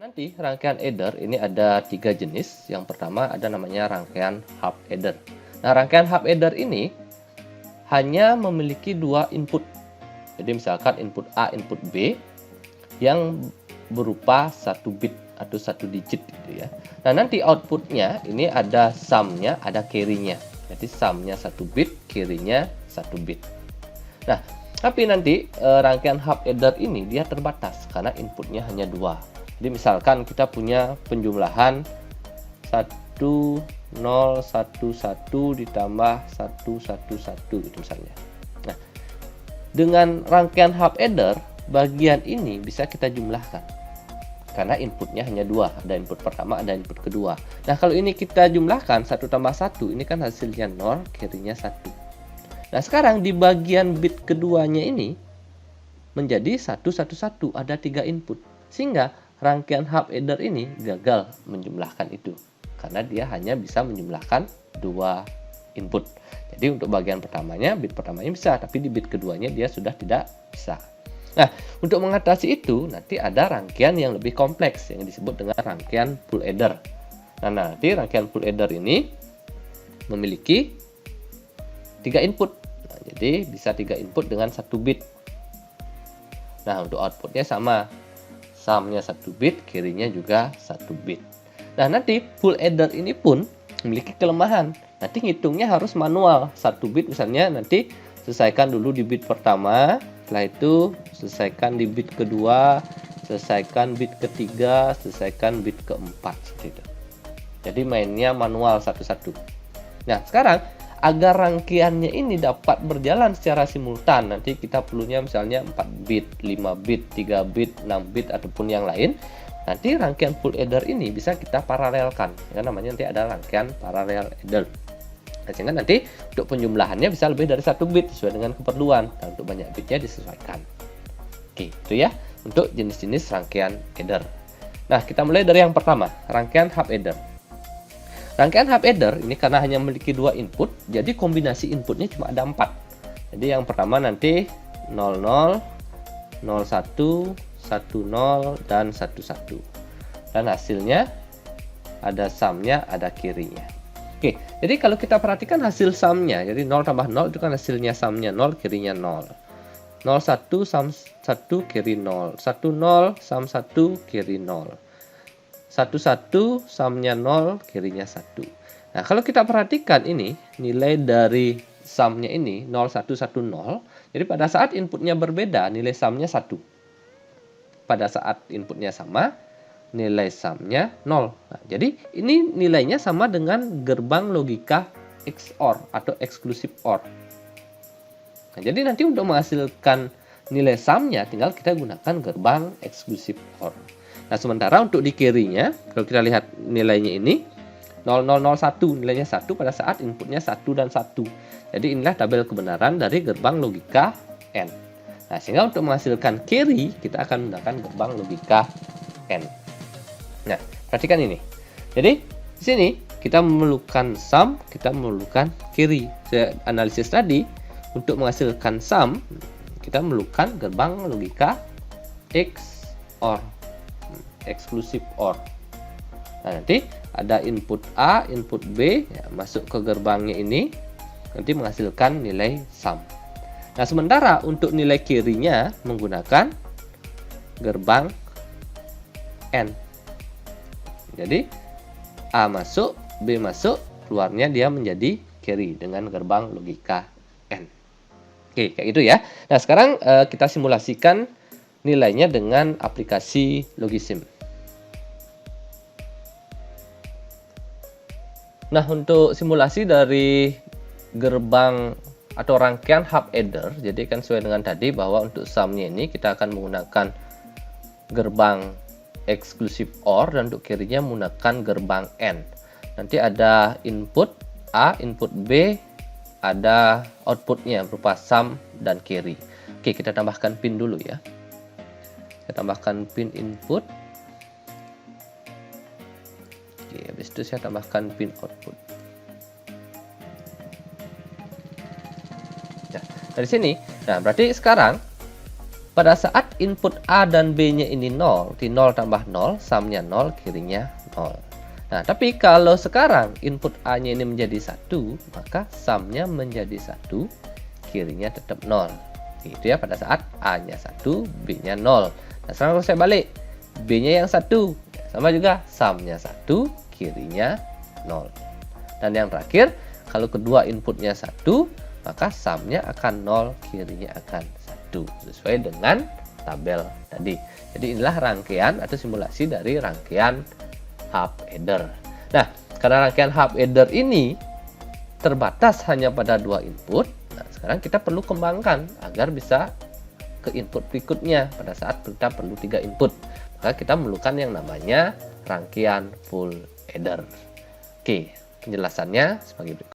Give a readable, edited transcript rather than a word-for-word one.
Nanti rangkaian adder ini ada 3 jenis. Yang pertama ada namanya rangkaian half adder. Nah, rangkaian half adder ini hanya memiliki 2 input. Jadi misalkan input A, input B yang berupa 1 bit atau 1 digit gitu ya. Nah, nanti outputnya ini ada sum-nya, ada carry-nya. Jadi sum-nya 1 bit, carry-nya 1 bit. Nah, tapi nanti rangkaian half adder ini dia terbatas karena inputnya hanya 2. Jadi misalkan kita punya penjumlahan 1011 ditambah 111 itu misalnya. Nah, dengan rangkaian half adder bagian ini bisa kita jumlahkan karena inputnya hanya 2, ada input pertama, ada input kedua. Nah, kalau ini kita jumlahkan 1 tambah 1, ini kan hasilnya 0, carry-nya 1. Nah, sekarang di bagian bit keduanya ini menjadi 111, ada 3 input. Sehingga rangkaian half adder ini gagal menjumlahkan itu karena dia hanya bisa menjumlahkan 2 input. Jadi untuk bagian pertamanya, bit pertamanya bisa, tapi di bit keduanya dia sudah tidak bisa. Nah, untuk mengatasi itu nanti ada rangkaian yang lebih kompleks yang disebut dengan rangkaian full adder. Nah, nanti rangkaian full adder ini memiliki 3 input. Nah, jadi bisa 3 input dengan 1 bit. Nah, untuk outputnya sama. Sum-nya 1 bit, carry-nya juga 1 bit. Nah, nanti full adder ini pun memiliki kelemahan. Nanti ngitungnya harus manual. 1 bit misalnya nanti selesaikan dulu di bit pertama, setelah itu selesaikan di bit kedua, selesaikan bit ketiga, selesaikan bit keempat seperti itu. Jadi mainnya manual satu-satu. Nah, sekarang agar rangkaiannya ini dapat berjalan secara simultan, nanti kita perlunya misalnya 4 bit, 5 bit, 3 bit, 6 bit, ataupun yang lain. Nanti rangkaian full adder ini bisa kita paralelkan. Ya, namanya nanti ada rangkaian parallel adder. Nah, sehingga nanti untuk penjumlahannya bisa lebih dari 1 bit sesuai dengan keperluan. Dan untuk banyak bitnya disesuaikan. Oke, itu ya untuk jenis-jenis rangkaian adder. Nah, kita mulai dari yang pertama, rangkaian half adder. Rangkaian half adder ini karena hanya memiliki 2 input, jadi kombinasi inputnya cuma ada 4. Jadi yang pertama nanti 00, 01, 10, dan 11. Dan hasilnya ada sum-nya, ada carry-nya. Oke, jadi kalau kita perhatikan hasil sum-nya, jadi 0 tambah 0 itu kan hasilnya sum-nya 0, carry-nya 0. 01 sum 1 carry 0, 10 sum 1 carry 0. 11 sum-nya 0, carry-nya 1. Nah, kalau kita perhatikan ini, nilai dari sum-nya ini 0110. Jadi pada saat inputnya berbeda, nilai sum-nya 1. Pada saat inputnya sama, nilai sum-nya 0. Nah, jadi ini nilainya sama dengan gerbang logika XOR atau exclusive OR. Nah, jadi nanti untuk menghasilkan nilai sum-nya tinggal kita gunakan gerbang exclusive OR. Nah, sementara untuk di carry-nya, kalau kita lihat nilainya ini 0001, nilainya 1 pada saat inputnya 1 dan 1. Jadi inilah tabel kebenaran dari gerbang logika N. Nah, sehingga untuk menghasilkan carry, kita akan menggunakan gerbang logika N. Nah, perhatikan ini. Jadi, di sini kita memerlukan sum, kita memerlukan carry. Saya analisis tadi, untuk menghasilkan sum, kita memerlukan gerbang logika XOR. Exclusive OR. Nah, nanti ada input A, input B, ya, masuk ke gerbangnya ini, nanti menghasilkan nilai sum. Nah, sementara untuk nilai carry-nya menggunakan gerbang N. Jadi A masuk, B masuk, keluarnya dia menjadi carry dengan gerbang logika N. Oke, kayak gitu ya. Nah, sekarang kita simulasikan nilainya dengan aplikasi Logisim. Nah, untuk simulasi dari gerbang atau rangkaian half adder, jadi kan sesuai dengan tadi bahwa untuk sum-nya ini kita akan menggunakan gerbang exclusive OR dan untuk carry-nya menggunakan gerbang N. Nanti ada input A, input B, ada outputnya berupa sum dan carry. Oke, kita tambahkan pin dulu ya. Saya tambahkan pin input. Oke, habis itu saya tambahkan pin output. Nah, dari sini, nah berarti sekarang Pada saat input A dan B-nya ini 0, di 0 tambah 0, sumnya 0, kirinya 0. Nah, tapi kalau sekarang input A-nya ini menjadi 1, maka sumnya menjadi 1, kirinya tetap 0. Itu ya pada saat A-nya 1, B-nya 0. Nah, sekarang kalau saya balik, B-nya yang 1, sama juga sumnya 1, kirinya 0. Dan yang terakhir, kalau kedua inputnya 1, maka sumnya akan 0, kirinya akan 1. Sesuai dengan tabel tadi. Jadi inilah rangkaian atau simulasi dari rangkaian half adder. Nah, karena rangkaian half adder ini terbatas hanya pada 2 input, nah sekarang kita perlu kembangkan agar bisa ke input berikutnya pada saat kita perlu 3 input. Maka kita memerlukan yang namanya rangkaian full adder. Oke, penjelasannya sebagai berikut.